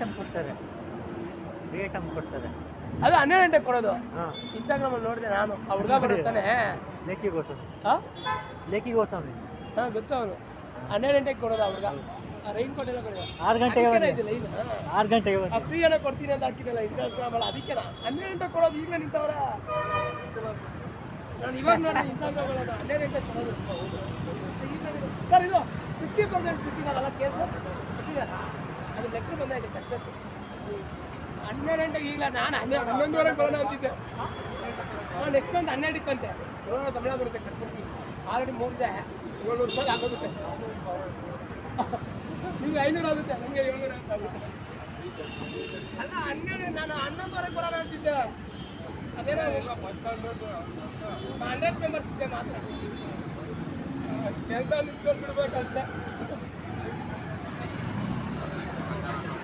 Item ಕೊಡ್ತಾರೆ, free item ಕೊಡ್ತಾರೆ. ಅದು 12 ಗಂಟೆಗೆ ಕೊಡೋದು. ಹಾಂ, ಇನ್ಸ್ಟಾಗ್ರಾಮಲ್ಲಿ ನೋಡಿದೆ ನಾನು. ಆ ಹುಡುಗ ಬರುತ್ತಾನೆ ಲೇಖಿ ಗೋಸ್ವಾಮಿ. ಹಾಂ ಲೇಖಿ ಗೋಸ್ವಾಮಿ ಹಾಂ ಗೊತ್ತು ಅವನು. 12 ಗಂಟೆಗೆ ಕೊಡೋದು ಆ ಹುಡುಗ. ರೈನ್ ಕೋಟ್ ಎಲ್ಲ ಕೊಡೋದು 6 ಗಂಟೆಗೆ ಇದಿಲ್ಲ ಈಗ 6 ಗಂಟೆಗೆ ಆ ಫ್ರೀ ಏನೋ ಕೊಡ್ತೀನಿ ಅಂತ ಹಾಕಿದ್ದಲ್ಲ ಇನ್ಸ್ಟಾಗ್ರಾಮಲ್ಲಿ, ಅದಕ್ಕೆ 12 ಗಂಟೆಗೆ ಕೊಡೋದು. ಈಗಲೇ ನಿಂತವರ ನಾನು ಇವಾಗ ನೋಡಿ ಇನ್ಸ್ಟಾಗ್ರಾಮ್ 12 ಗಂಟೆಗೆ ಕೊಡೋದು. ಸರ್ ಇದು 50% ಸಿಕ್ಕಿದಾರಲ್ಲ ಕೇಸು ಸಿಕ್ಕಿದಾರ, ಅದು ಲೆಕ್ಕ ಬಂದಾಯ್ತು ಸಕ್ಸಸ್. 12 ಗಂಟೆಗೆ ಈಗ ನಾನು 11:30 ಬರೋಣ ಅಂತಿದ್ದೆ. ನೆಕ್ಸ್ಟ್ ಮಂತ್ 12 ಅಂತೆ ನೋಡೋಣ, ತಮಿಳ ಬರುತ್ತೆ ಕಟ್ಕೊಡ್ತೀನಿ. ಆಲ್ರೆಡಿ 3 ಇದೆ, 700 ರೂಪಾಯಿ ಆಗೋಗುತ್ತೆ. ನಿಮ್ಗೆ 500 ಆಗುತ್ತೆ, ನನಗೆ 700 ಅಂತ ಆಗುತ್ತೆ. ಅಲ್ಲ 12 ನಾನು 11:30 ಬರೋಣ ಅಂತಿದ್ದೆ. ಅದೇನೋ 100 ಮೆಂಬರ್ಸ್ ಇದೆ ಮಾತ್ರ ಕೆಲಸ ನಿಂತ್ಕೊಂಡು ಬಿಡ್ಬೇಕಂತ.